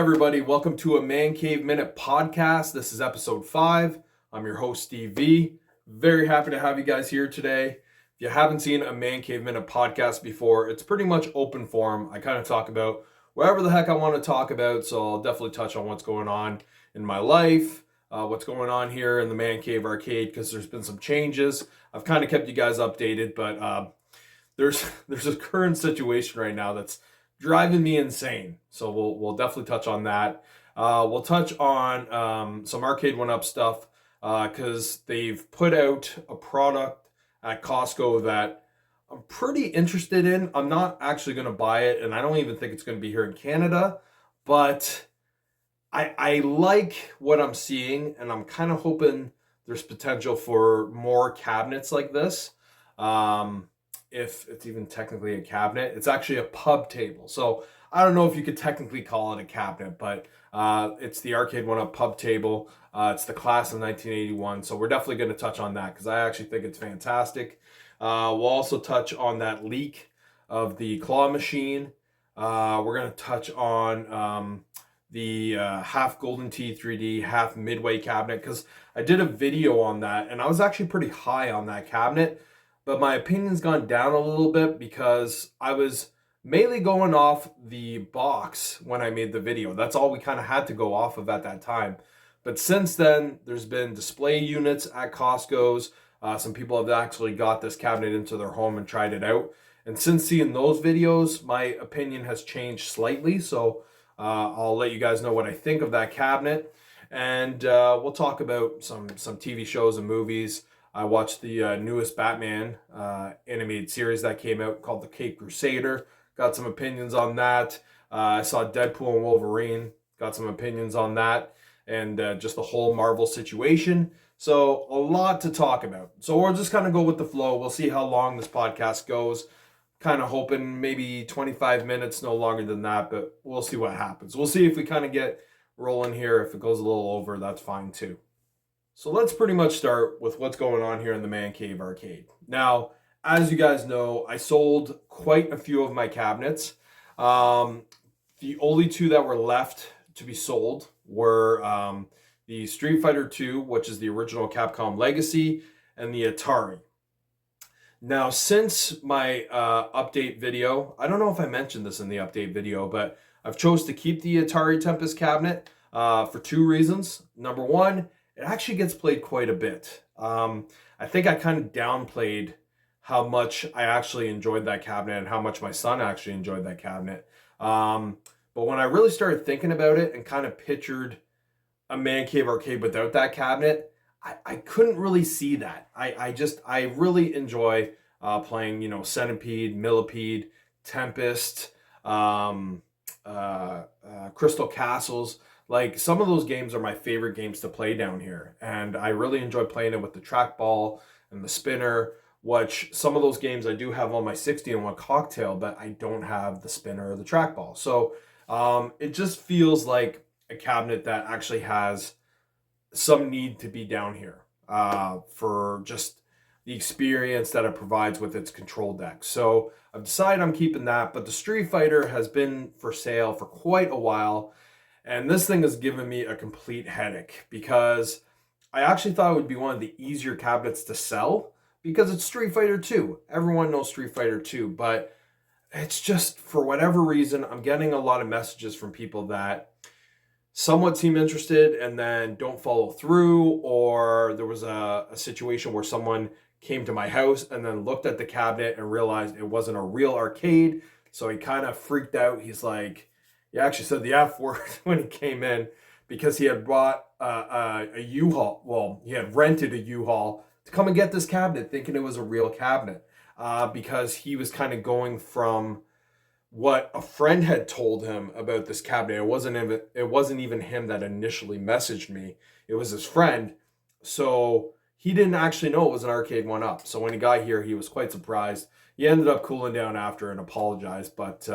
everybody, welcome to a Mancave Minute podcast. This is episode 5. I'm your host, Steve V. Very happy to have you guys here today. If you haven't seen a Mancave Minute podcast before, it's pretty much open forum. I kind of talk about whatever the heck I want to talk about, so I'll definitely touch on what's going on in my life, what's going on here in the Mancave arcade, because there's been some changes. I've kind of kept you guys updated, but there's a current situation right now that's driving me insane. So we'll definitely touch on that. We'll touch on some Arcade1Up stuff because they've put out a product at Costco that I'm pretty interested in. I'm not actually going to buy it, and I don't even think it's going to be here in Canada, but I like what I'm seeing, and I'm kind of hoping there's potential for more cabinets like this. If it's even technically a cabinet. It's actually a pub table. So I don't know if you could technically call it a cabinet, but it's the Arcade1Up pub table. It's the class of 1981. So we're definitely going to touch on that because I actually think it's fantastic. We'll also touch on that leak of the claw machine. We're going to touch on the half Golden Tee 3D, half Midway cabinet, because I did a video on that and I was actually pretty high on that cabinet. But my opinion's gone down a little bit because I was mainly going off the box when I made the video. That's all we kind of had to go off of at that time. But since then, there's been display units at Costco's. Some people have actually got this cabinet into their home and tried it out. And since seeing those videos, my opinion has changed slightly. So I'll let you guys know what I think of that cabinet. And we'll talk about some TV shows and movies. I watched the newest Batman animated series that came out called the Crusader. Got some opinions on that. I saw Deadpool and Wolverine. Got some opinions on that. And just the whole Marvel situation. So a lot to talk about. So we'll just kind of go with the flow. We'll see how long this podcast goes. Kind of hoping maybe 25 minutes, no longer than that. But we'll see what happens. We'll see if we kind of get rolling here. If it goes a little over, that's fine too. So let's pretty much start with what's going on here in the Mancave arcade. Now, as you guys know, I sold quite a few of my cabinets. The only two that were left to be sold were the Street Fighter 2, which is the original Capcom Legacy, and the Atari. Now, since my update video, I don't know if I mentioned this in the update video, but I've chose to keep the Atari Tempest cabinet for two reasons. Number one, it actually gets played quite a bit. I think I kind of downplayed how much I actually enjoyed that cabinet and how much my son actually enjoyed that cabinet. But when I really started thinking about it and kind of pictured a man cave arcade without that cabinet, I couldn't really see that. I really enjoy playing, Centipede, Millipede, Tempest, Crystal Castles. Like, some of those games are my favorite games to play down here. And I really enjoy playing it with the trackball and the spinner, which some of those games I do have on my 60-in-1 cocktail, but I don't have the spinner or the trackball. So it just feels like a cabinet that actually has some need to be down here for just the experience that it provides with its control deck. So I've decided I'm keeping that, but the Street Fighter has been for sale for quite a while. And this thing has given me a complete headache because I actually thought it would be one of the easier cabinets to sell because it's Street Fighter 2. Everyone knows Street Fighter 2, but it's just, for whatever reason, I'm getting a lot of messages from people that somewhat seem interested and then don't follow through, or there was a situation where someone came to my house and then looked at the cabinet and realized it wasn't a real arcade. So he kind of freaked out. He's like, he actually said the F word when he came in because he had bought a U-Haul. Well, he had rented a U-Haul to come and get this cabinet thinking it was a real cabinet because he was kind of going from what a friend had told him about this cabinet. It wasn't even him that initially messaged me. It was his friend. So he didn't actually know it was an Arcade1Up. So when he got here, he was quite surprised. He ended up cooling down after and apologized, but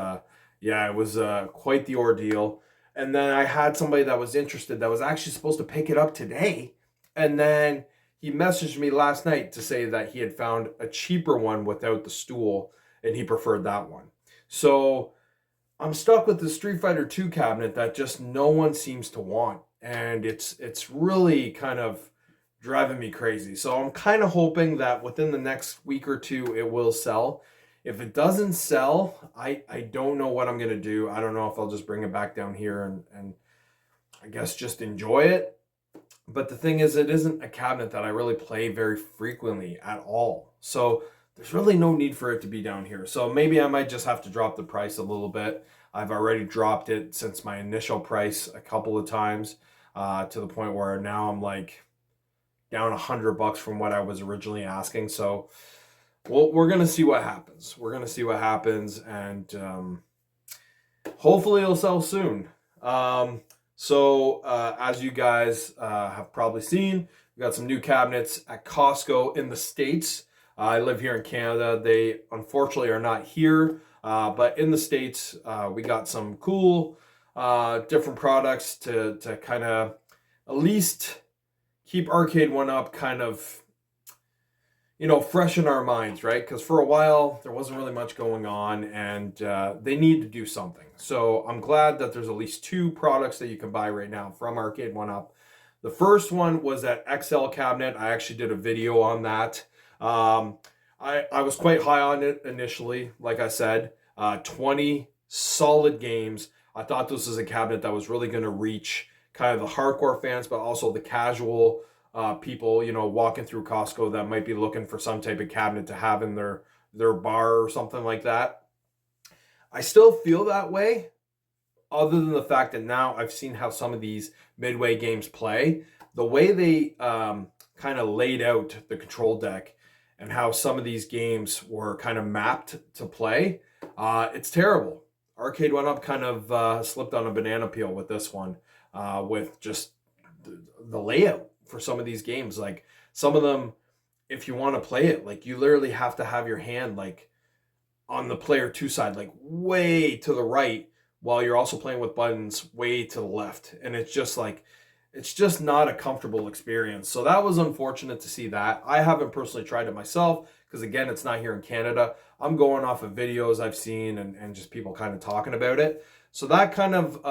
yeah, it was quite the ordeal. And then I had somebody that was interested that was actually supposed to pick it up today. And then he messaged me last night to say that he had found a cheaper one without the stool and he preferred that one. So I'm stuck with the Street Fighter 2 cabinet that just no one seems to want. And it's really kind of driving me crazy. So I'm kind of hoping that within the next week or two it will sell. If it doesn't sell, I don't know what I'm gonna do. I don't know if I'll just bring it back down here and I guess just enjoy it. But the thing is, it isn't a cabinet that I really play very frequently at all. So there's really no need for it to be down here. So maybe I might just have to drop the price a little bit. I've already dropped it since my initial price a couple of times, to the point where now I'm like down $100 from what I was originally asking. So we're gonna see what happens. We're gonna see what happens, and hopefully it'll sell soon. As you guys have probably seen, we got some new cabinets at Costco in the States. I live here in Canada. They unfortunately are not here, but in the States, we got some cool different products to kind of at least keep Arcade1Up kind of, fresh in our minds, right? Because for a while, there wasn't really much going on, and they need to do something. So I'm glad that there's at least 2 products that you can buy right now from Arcade1Up. The first one was that XL cabinet. I actually did a video on that. I was quite high on it initially. Like I said, 20 solid games. I thought this was a cabinet that was really going to reach kind of the hardcore fans, but also the casual people, walking through Costco that might be looking for some type of cabinet to have in their bar or something like that. I still feel that way, other than the fact that now I've seen how some of these midway games play. The way they kind of laid out the control deck and how some of these games were kind of mapped to play, it's terrible. Arcade1Up kind of slipped on a banana peel with this one, with just the layout for some of these games. Like some of them, if you want to play it, like you literally have to have your hand like on the player 2 side, like way to the right, while you're also playing with buttons way to the left. And it's just like, it's just not a comfortable experience. So that was unfortunate to see that. I haven't personally tried it myself because, again, it's not here in Canada. I'm going off of videos I've seen and just people kind of talking about it. So that kind of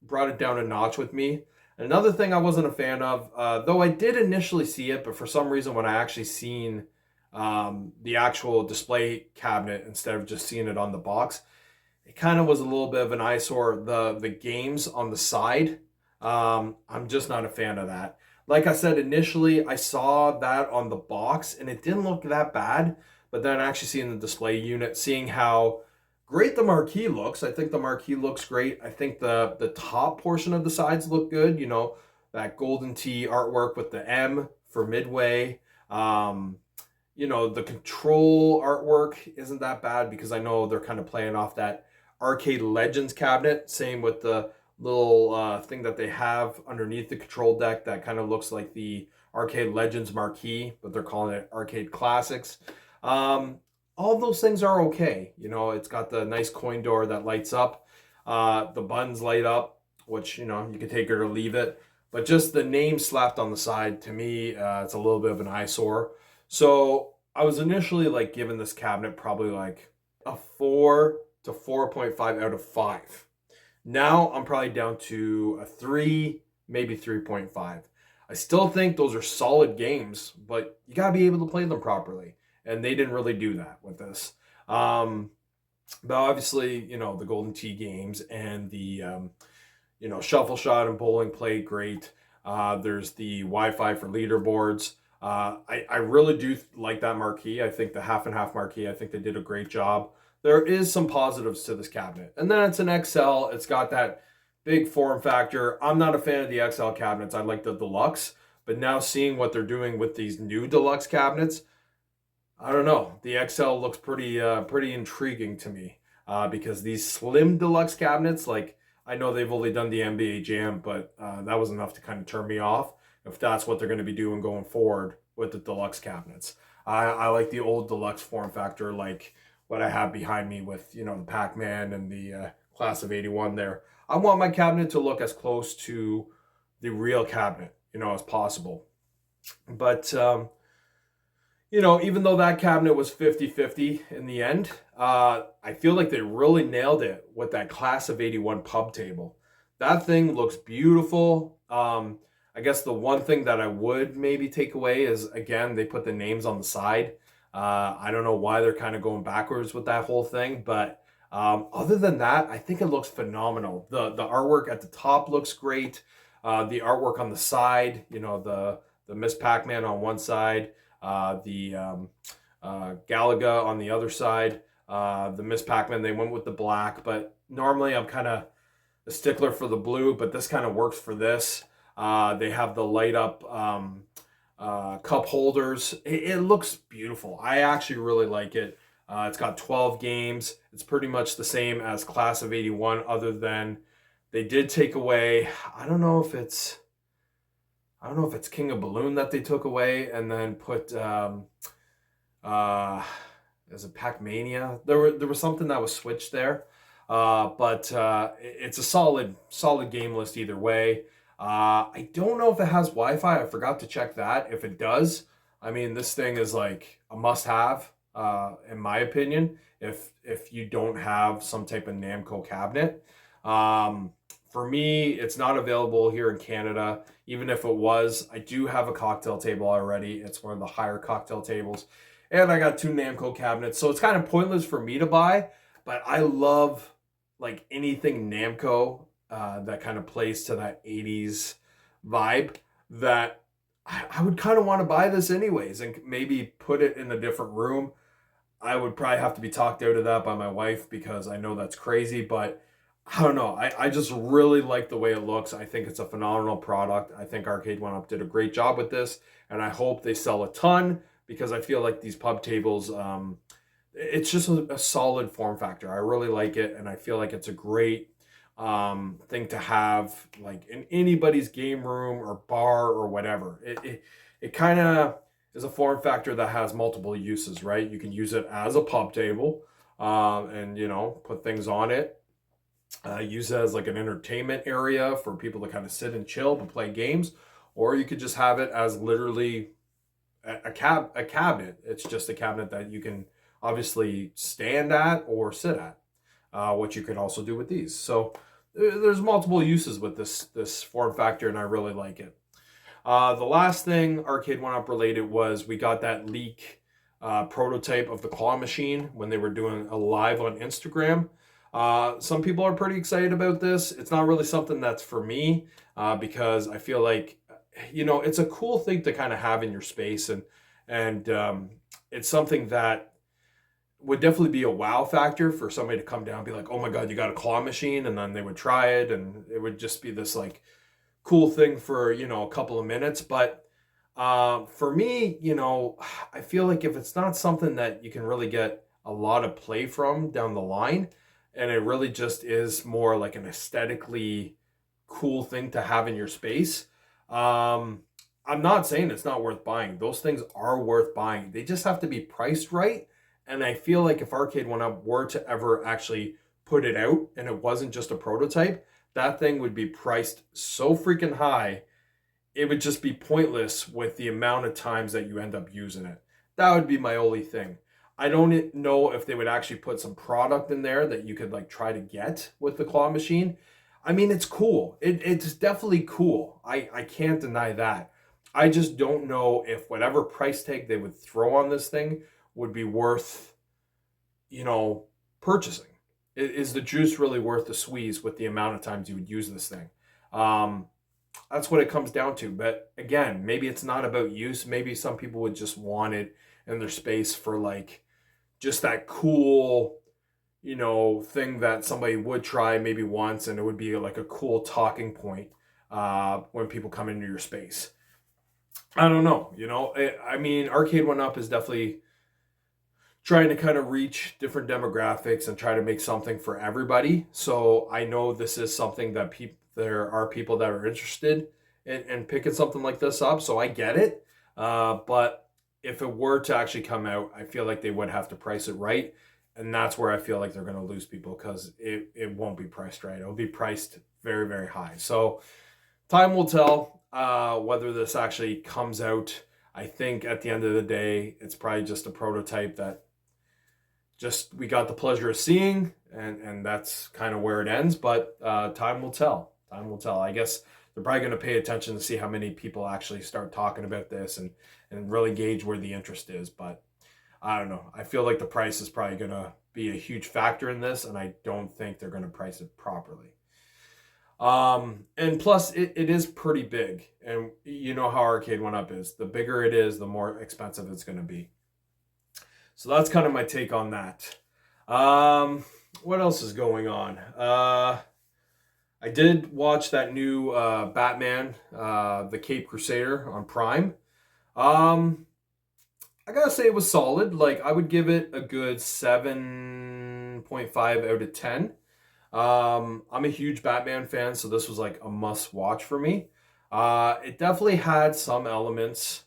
brought it down a notch with me. Another thing I wasn't a fan of, though I did initially see it, but for some reason when I actually seen the actual display cabinet instead of just seeing it on the box, it kind of was a little bit of an eyesore. The games on the side, I'm just not a fan of that. Like I said, initially I saw that on the box and it didn't look that bad, but then actually seeing the display unit, seeing how great the marquee looks. I think the marquee looks great. I think the top portion of the sides look good. That golden T artwork with the M for midway. The control artwork isn't that bad because I know they're kind of playing off that Arcade Legends cabinet. Same with the little thing that they have underneath the control deck that kind of looks like the Arcade Legends marquee, but they're calling it Arcade Classics. All those things are okay. It's got the nice coin door that lights up. The buttons light up, which, you can take it or leave it. But just the name slapped on the side, to me, it's a little bit of an eyesore. So I was initially like giving this cabinet probably like a 4 to 4.5 out of 5. Now I'm probably down to a 3, maybe 3.5. I still think those are solid games, but you got to be able to play them properly. And they didn't really do that with this. But obviously, the Golden Tee games and the, Shuffle Shot and Bowling played great. There's the Wi-Fi for leaderboards. I really do like that marquee. I think the half and half marquee, I think they did a great job. There is some positives to this cabinet. And then it's an XL. It's got that big form factor. I'm not a fan of the XL cabinets. I like the Deluxe. But now seeing what they're doing with these new Deluxe cabinets, I don't know. The XL looks pretty intriguing to me, because these slim Deluxe cabinets, like I know they've only done the NBA Jam, but that was enough to kind of turn me off if that's what they're going to be doing going forward with the Deluxe cabinets. I like the old Deluxe form factor, like what I have behind me with, the Pac-Man and the Class of 81 there. I want my cabinet to look as close to the real cabinet, as possible. But even though that cabinet was 50-50 in the end, I feel like they really nailed it with that class of 81 pub table. That thing looks beautiful. I guess the one thing that I would maybe take away is, again, they put the names on the side. I don't know why they're kind of going backwards with that whole thing, but other than that, I think it looks phenomenal. The artwork at the top looks great. The artwork on the side, the Miss Pac-Man on one side, the Galaga on the other side. The Miss Pac-Man, they went with the black, but normally I'm kind of a stickler for the blue, but this kind of works for this. They have the light up cup holders. It looks beautiful. I actually really like it. It's got 12 games. It's pretty much the same as Class of 81, other than they did take away, I don't know if it's King of Balloon that they took away and then put is it Pac-Mania? There was something that was switched there. But it's a solid game list either way. I don't know if it has Wi-Fi. I forgot to check that. If it does, I mean, this thing is like a must-have, in my opinion, if you don't have some type of Namco cabinet. For me, it's not available here in Canada. Even if it was, I do have a cocktail table already. It's one of the higher cocktail tables. And I got 2 Namco cabinets. So it's kind of pointless for me to buy. But I love like anything Namco that kind of plays to that 80s vibe, that I would kind of want to buy this anyways and maybe put it in a different room. I would probably have to be talked out of that by my wife because I know that's crazy, but I don't know. I just really like the way it looks. I think it's a phenomenal product. I think Arcade1Up did a great job with this, and I hope they sell a ton because I feel like these pub tables, it's just a solid form factor. I really like it, and I feel like it's a great thing to have like in anybody's game room or bar or whatever. It kind of is a form factor that has multiple uses, right? You can use it as a pub table, and put things on it. Use it as like an entertainment area for people to kind of sit and chill and play games, or you could just have it as literally a cabinet. It's just a cabinet that you can obviously stand at or sit at, what you can also do with these. So there's multiple uses with this form factor, and I really like it. The last thing Arcade1Up related was we got that leak prototype of the claw machine when they were doing a live on Instagram. Some people are pretty excited about this. It's not really something that's for me, because I feel like, it's a cool thing to kind of have in your space, and it's something that would definitely be a wow factor for somebody to come down and be like, oh my God, you got a claw machine, and then they would try it, and it would just be this like cool thing for, a couple of minutes. But for me, I feel like if it's not something that you can really get a lot of play from down the line, and it really just is more like an aesthetically cool thing to have in your space, I'm not saying it's not worth buying. Those things are worth buying. They just have to be priced right. And I feel like if Arcade1Up were to ever actually put it out and it wasn't just a prototype, that thing would be priced so freaking high, it would just be pointless with the amount of times that you end up using it. That would be my only thing. I don't know if they would actually put some product in there that you could like try to get with the claw machine. I mean, it's cool. It's definitely cool. I can't deny that. I just don't know if whatever price tag they would throw on this thing would be worth, purchasing. Is the juice really worth the squeeze with the amount of times you would use this thing? That's what it comes down to. But again, maybe it's not about use. Maybe some people would just want it in their space for like just that cool, thing that somebody would try maybe once, and it would be like a cool talking point when people come into your space. I don't know. I mean, Arcade1Up is definitely trying to kind of reach different demographics and try to make something for everybody. So I know this is something that there are people that are interested in picking something like this up. So I get it. But if it were to actually come out, I feel like they would have to price it right. And that's where I feel like they're going to lose people, because it won't be priced right. It'll be priced very, very high. So time will tell whether this actually comes out. I think at the end of the day, it's probably just a prototype that just we got the pleasure of seeing, and that's kind of where it ends. But time will tell. Time will tell. I guess they're probably going to pay attention to see how many people actually start talking about this and really gauge where the interest is. But I don't know. I feel like the price is probably going to be a huge factor in this, and I don't think they're going to price it properly. And plus it is pretty big, and you know how Arcade1Up is. The bigger it is, the more expensive it's going to be. So that's kind of my take on that. What else is going on? I did watch that new Batman, the Cape Crusader on Prime. I gotta say it was solid. Like, I would give it a good 7.5 out of 10. I'm a huge Batman fan, so this was like a must watch for me. It definitely had some elements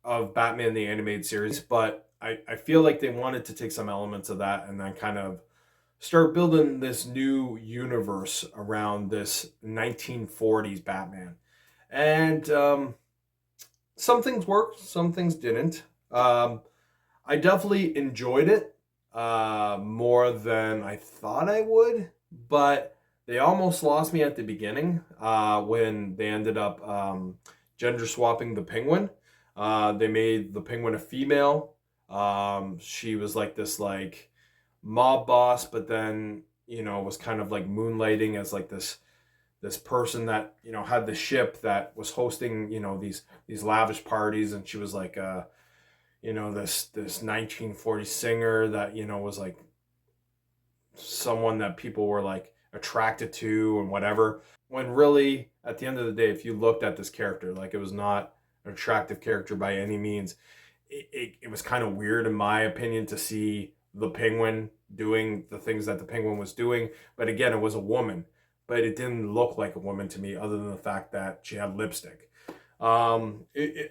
of Batman the Animated Series, but I feel like they wanted to take some elements of that and then kind of start building this new universe around this 1940s Batman. And some things worked, some things didn't. I definitely enjoyed it more than I thought I would, but they almost lost me at the beginning when they ended up gender swapping the Penguin. They made the Penguin a female. She was like this like mob boss, but then was kind of like moonlighting as like this person that had the ship that was hosting these lavish parties, and she was like this 1940s singer that was like someone that people were like attracted to and whatever, when really at the end of the day, if you looked at this character, like, it was not an attractive character by any means. It was kind of weird, in my opinion, to see the Penguin doing the things that the Penguin was doing, but again, it was a woman, but it didn't look like a woman to me, other than the fact that she had lipstick. I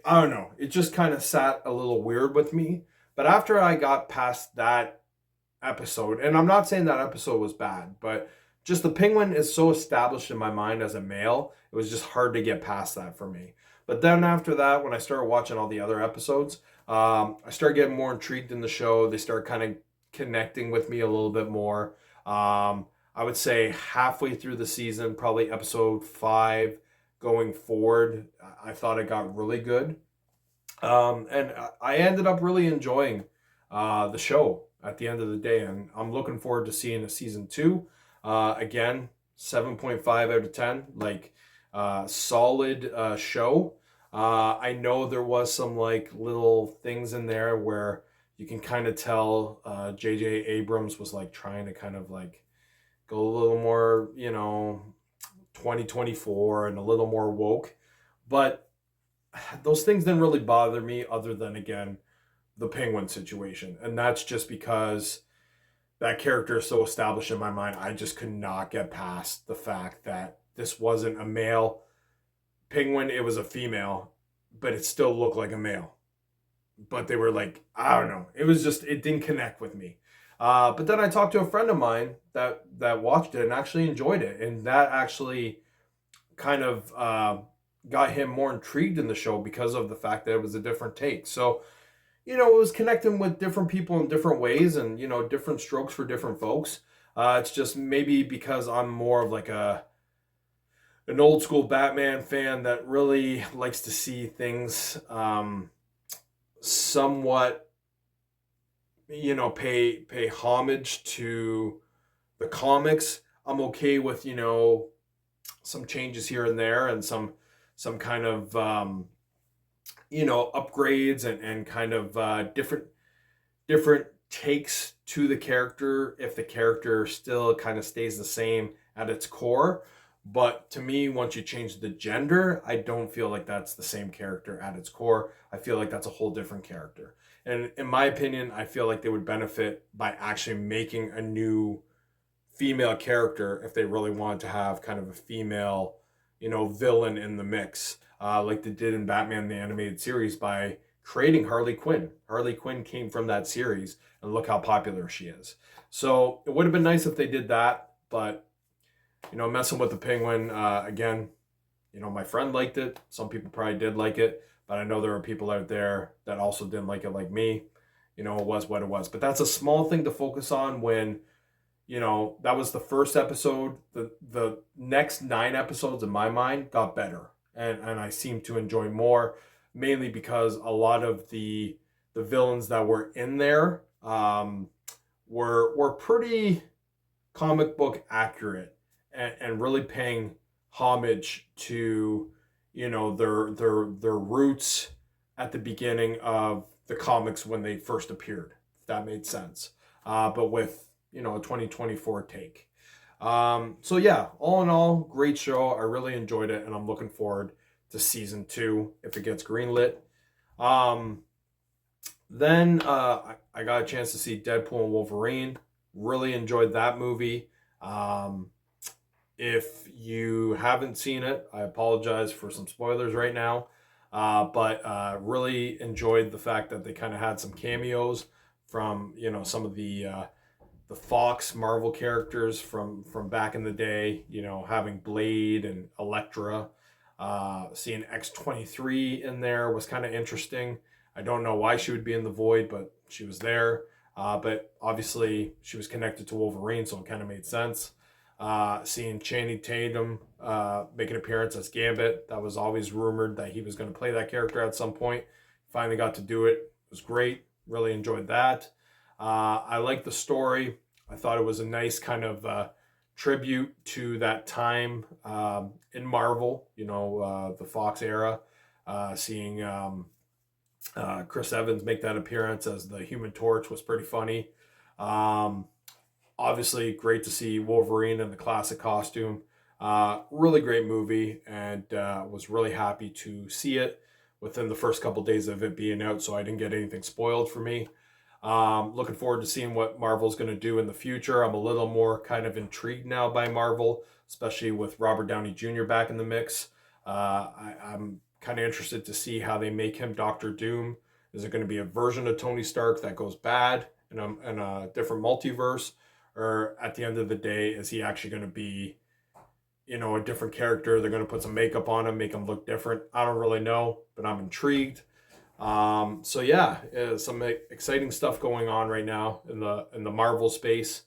don't know. It just kind of sat a little weird with me. But after I got past that episode, and I'm not saying that episode was bad, but just the Penguin is so established in my mind as a male, it was just hard to get past that for me. But then after that, when I started watching all the other episodes, I started getting more intrigued in the show. They started kind of connecting with me a little bit more. I would say halfway through the season, probably episode 5 going forward, I thought it got really good. And I ended up really enjoying the show at the end of the day, and I'm looking forward to seeing a season 2. Again, 7.5 out of 10, like solid show. I know there was some like little things in there where you can kind of tell J.J. Abrams was like trying to kind of like go a little more, 2024 and a little more woke. But those things didn't really bother me, other than, again, the Penguin situation. And that's just because that character is so established in my mind. I just could not get past the fact that this wasn't a male Penguin, it was a female, but it still looked like a male. But they were like, I don't know. It was just, it didn't connect with me. But then I talked to a friend of mine that watched it and actually enjoyed it. And that actually kind of got him more intrigued in the show because of the fact that it was a different take. So, it was connecting with different people in different ways, and, different strokes for different folks. It's just maybe because I'm more of like an old school Batman fan that really likes to see things somewhat, pay homage to the comics. I'm okay with, some changes here and there, and some kind of, upgrades and kind of different takes to the character, if the character still kind of stays the same at its core. But to me, once you change the gender, I don't feel like that's the same character at its core. I feel like that's a whole different character. And in my opinion, I feel like they would benefit by actually making a new female character if they really wanted to have kind of a female, villain in the mix, like they did in Batman the Animated Series by creating Harley Quinn. Harley Quinn came from that series, and look how popular she is. So it would have been nice if they did that, but messing with the Penguin, again, my friend liked it. Some people probably did like it, but I know there are people out there that also didn't like it like me. It was what it was. But that's a small thing to focus on when, that was the first episode. The next 9 episodes in my mind got better. And I seem to enjoy more, mainly because a lot of the villains that were in there were pretty comic book accurate, and really paying homage to their roots at the beginning of the comics when they first appeared, if that made sense, but with a 2024 take. So yeah, all in all, great show. I really enjoyed it, and I'm looking forward to season 2 if it gets greenlit. Then I got a chance to see Deadpool and Wolverine. Really enjoyed that movie. If you haven't seen it, I apologize for some spoilers right now. But really enjoyed the fact that they kind of had some cameos from some of the Fox Marvel characters from back in the day. Having Blade and Elektra. Seeing X-23 in there was kind of interesting. I don't know why she would be in the Void, but she was there. But obviously she was connected to Wolverine, so it kind of made sense. Seeing Channing Tatum make an appearance as Gambit. That was always rumored that he was going to play that character at some point. Finally got to do it. It was great. Really enjoyed that. I liked the story. I thought it was a nice kind of tribute to that time in Marvel, the Fox era. Seeing Chris Evans make that appearance as the Human Torch was pretty funny. Obviously, great to see Wolverine in the classic costume. Really great movie, and was really happy to see it within the first couple days of it being out, so I didn't get anything spoiled for me. Looking forward to seeing what Marvel's going to do in the future. I'm a little more kind of intrigued now by Marvel, especially with Robert Downey Jr. back in the mix. I'm kind of interested to see how they make him Doctor Doom. Is it going to be a version of Tony Stark that goes bad in a different multiverse? Or at the end of the day, is he actually going to be, a different character? They're going to put some makeup on him, make him look different. I don't really know, but I'm intrigued. So yeah, some exciting stuff going on right now in the Marvel space.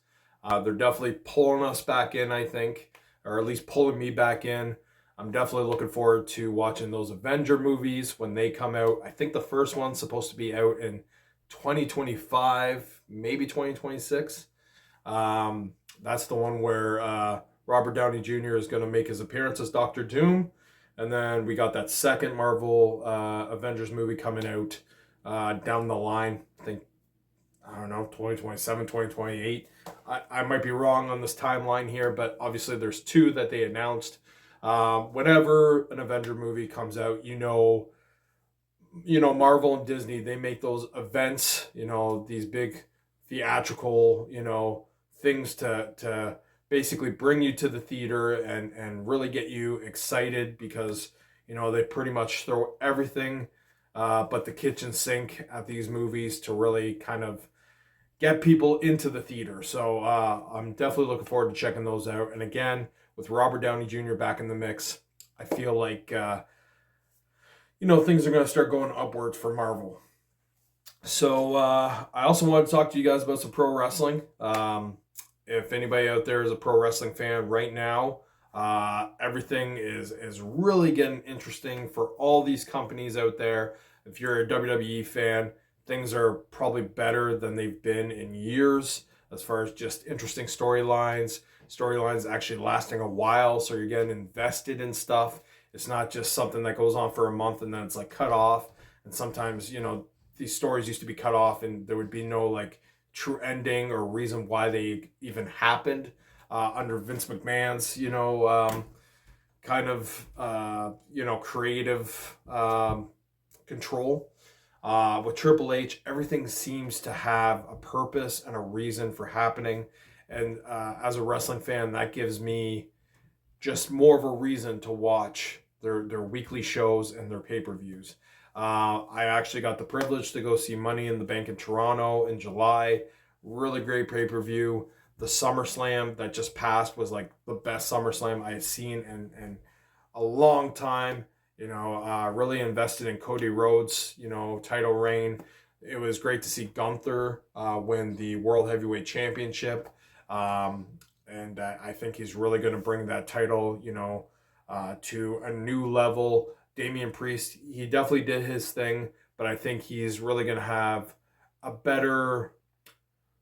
They're definitely pulling us back in, I think, or at least pulling me back in. I'm definitely looking forward to watching those Avenger movies when they come out. I think the first one's supposed to be out in 2025, maybe 2026. That's the one where Robert Downey Jr. is going to make his appearance as Doctor Doom. And then we got that second Marvel Avengers movie coming out down the line. I think, 2027, 2028. I might be wrong on this timeline here, but obviously there's 2 that they announced. Whenever an Avenger movie comes out, Marvel and Disney, they make those events, these big theatrical, things to basically bring you to the theater and really get you excited, because they pretty much throw everything but the kitchen sink at these movies to really kind of get people into the theater. So I'm definitely looking forward to checking those out. And again, with Robert Downey Jr. back in the mix, I feel like things are going to start going upwards for Marvel. So I also wanted to talk to you guys about some pro wrestling. If anybody out there is a pro wrestling fan right now, everything is really getting interesting for all these companies out there. If you're a WWE fan, things are probably better than they've been in years as far as just interesting storylines actually lasting a while, so you're getting invested in stuff. It's not just something that goes on for a month and then it's like cut off. And sometimes, these stories used to be cut off and there would be no like true ending or reason why they even happened under Vince McMahon's, creative control. With Triple H, everything seems to have a purpose and a reason for happening. And as a wrestling fan, that gives me just more of a reason to watch their weekly shows and their pay-per-views. I actually got the privilege to go see Money in the Bank in Toronto in July. Really great pay-per-view. The SummerSlam that just passed was like the best SummerSlam I had seen in a long time. really invested in Cody Rhodes, title reign. It was great to see Gunther win the World Heavyweight Championship. Um, and I think he's really going to bring that title, to a new level. Damian Priest, he definitely did his thing, but I think he's really going to have a better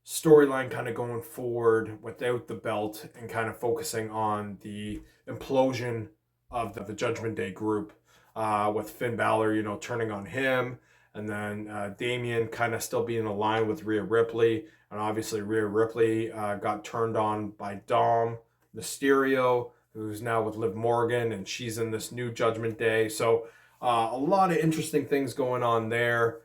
storyline kind of going forward without the belt and kind of focusing on the implosion of the Judgment Day group, with Finn Balor, turning on him, and then Damian kind of still being aligned with Rhea Ripley. And obviously, Rhea Ripley got turned on by Dom Mysterio, who's now with Liv Morgan, and she's in this new Judgment Day. So a lot of interesting things going on there.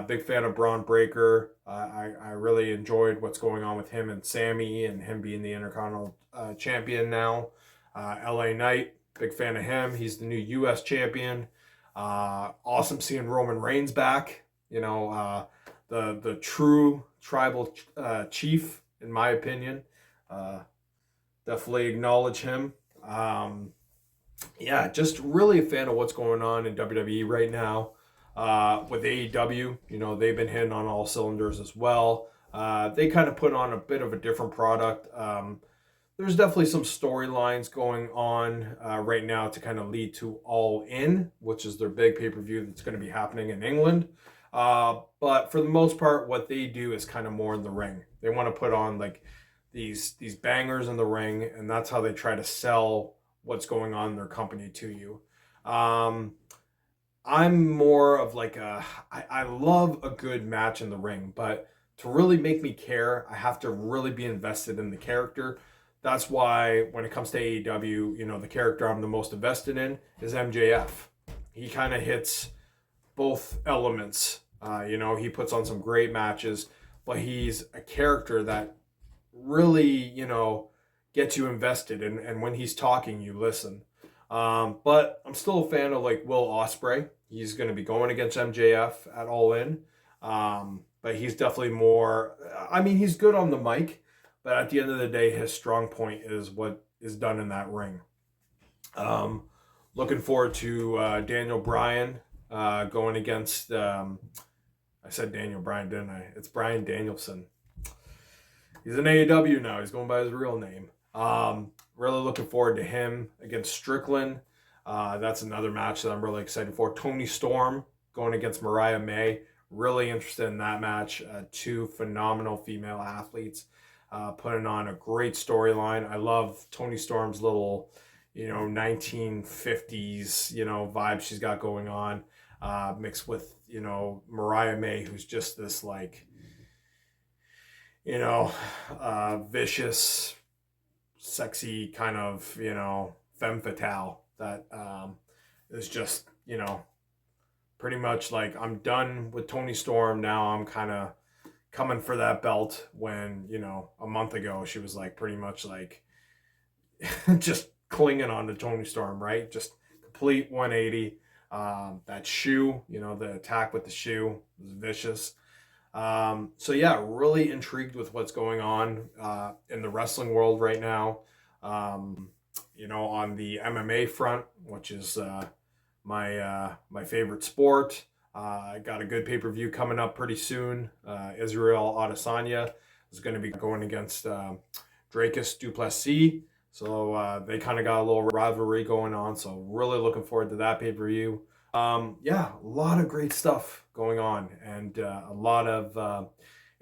Big fan of Braun Breaker. I really enjoyed what's going on with him and Sammy, and him being the Intercontinental champion now. LA Knight, big fan of him. He's the new U.S. champion. Awesome seeing Roman Reigns back. The true tribal chief, in my opinion. Definitely acknowledge him. Just really a fan of what's going on in WWE right now. With AEW, they've been hitting on all cylinders as well. They kind of put on a bit of a different product. There's definitely some storylines going on right now to kind of lead to All In, which is their big pay-per-view that's going to be happening in England. But for the most part, what they do is kind of more in the ring. They want to put on like these bangers in the ring, and that's how they try to sell what's going on in their company to you. I'm more of like I love a good match in the ring, but to really make me care, I have to really be invested in the character. That's why when it comes to AEW, the character I'm the most invested in is MJF. He kind of hits both elements. He puts on some great matches, but he's a character that really, gets you invested. And when he's talking, you listen. But I'm still a fan of like Will Ospreay. He's going to be going against MJF at All In. But he's definitely more, he's good on the mic, but at the end of the day, his strong point is what is done in that ring. Looking forward to Daniel Bryan going against, I said Daniel Bryan, didn't I? It's Bryan Danielson. He's in AEW now. He's going by his real name. Really looking forward to him against Strickland. That's another match that I'm really excited for. Toni Storm going against Mariah May. Really interested in that match. Two phenomenal female athletes putting on a great storyline. I love Toni Storm's little, 1950s, vibe she's got going on, mixed with, Mariah May, who's just this like, vicious, sexy kind of, femme fatale that is just, pretty much like, I'm done with Toni Storm. Now I'm kind of coming for that belt when, a month ago she was like pretty much like just clinging on to Toni Storm, right? Just complete 180. That shoe, the attack with the shoe was vicious. Really intrigued with what's going on in the wrestling world right now. On the MMA front, which is my favorite sport. I got a good pay-per-view coming up pretty soon. Israel Adesanya is going to be going against Dracus du Plessis. So they kind of got a little rivalry going on. So really looking forward to that pay-per-view. A lot of great stuff going on, and a lot of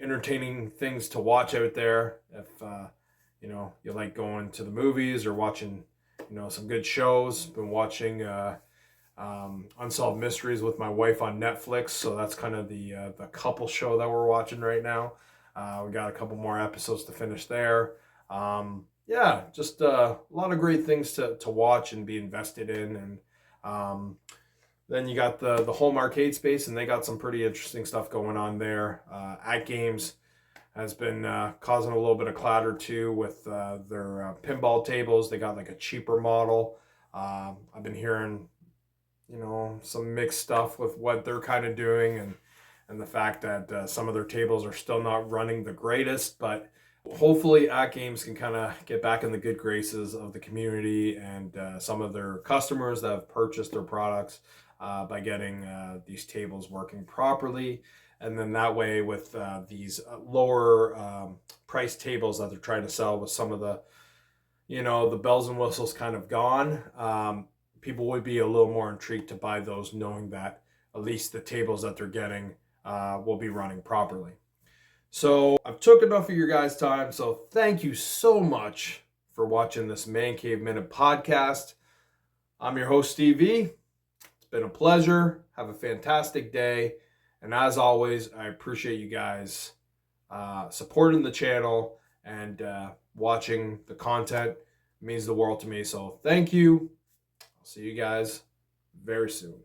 entertaining things to watch out there. If you like going to the movies or watching some good shows. Been watching Unsolved Mysteries with my wife on Netflix, so that's kind of the couple show that we're watching right now. We got a couple more episodes to finish there. Just a lot of great things to watch and be invested in. And then you got the home arcade space, and they got some pretty interesting stuff going on there. At Games has been causing a little bit of clatter too with their pinball tables. They got like a cheaper model. I've been hearing, some mixed stuff with what they're kind of doing, and the fact that some of their tables are still not running the greatest, but Hopefully At Games can kind of get back in the good graces of the community and some of their customers that have purchased their products by getting these tables working properly. And then that way with these lower price tables that they're trying to sell with some of the, the bells and whistles kind of gone, people would be a little more intrigued to buy those, knowing that at least the tables that they're getting will be running properly. So I've took enough of your guys' time. So thank you so much for watching this Man Cave Minute podcast. I'm your host, Steve V. It's been a pleasure. Have a fantastic day. And as always, I appreciate you guys supporting the channel and watching the content. It means the world to me. So thank you. I'll see you guys very soon.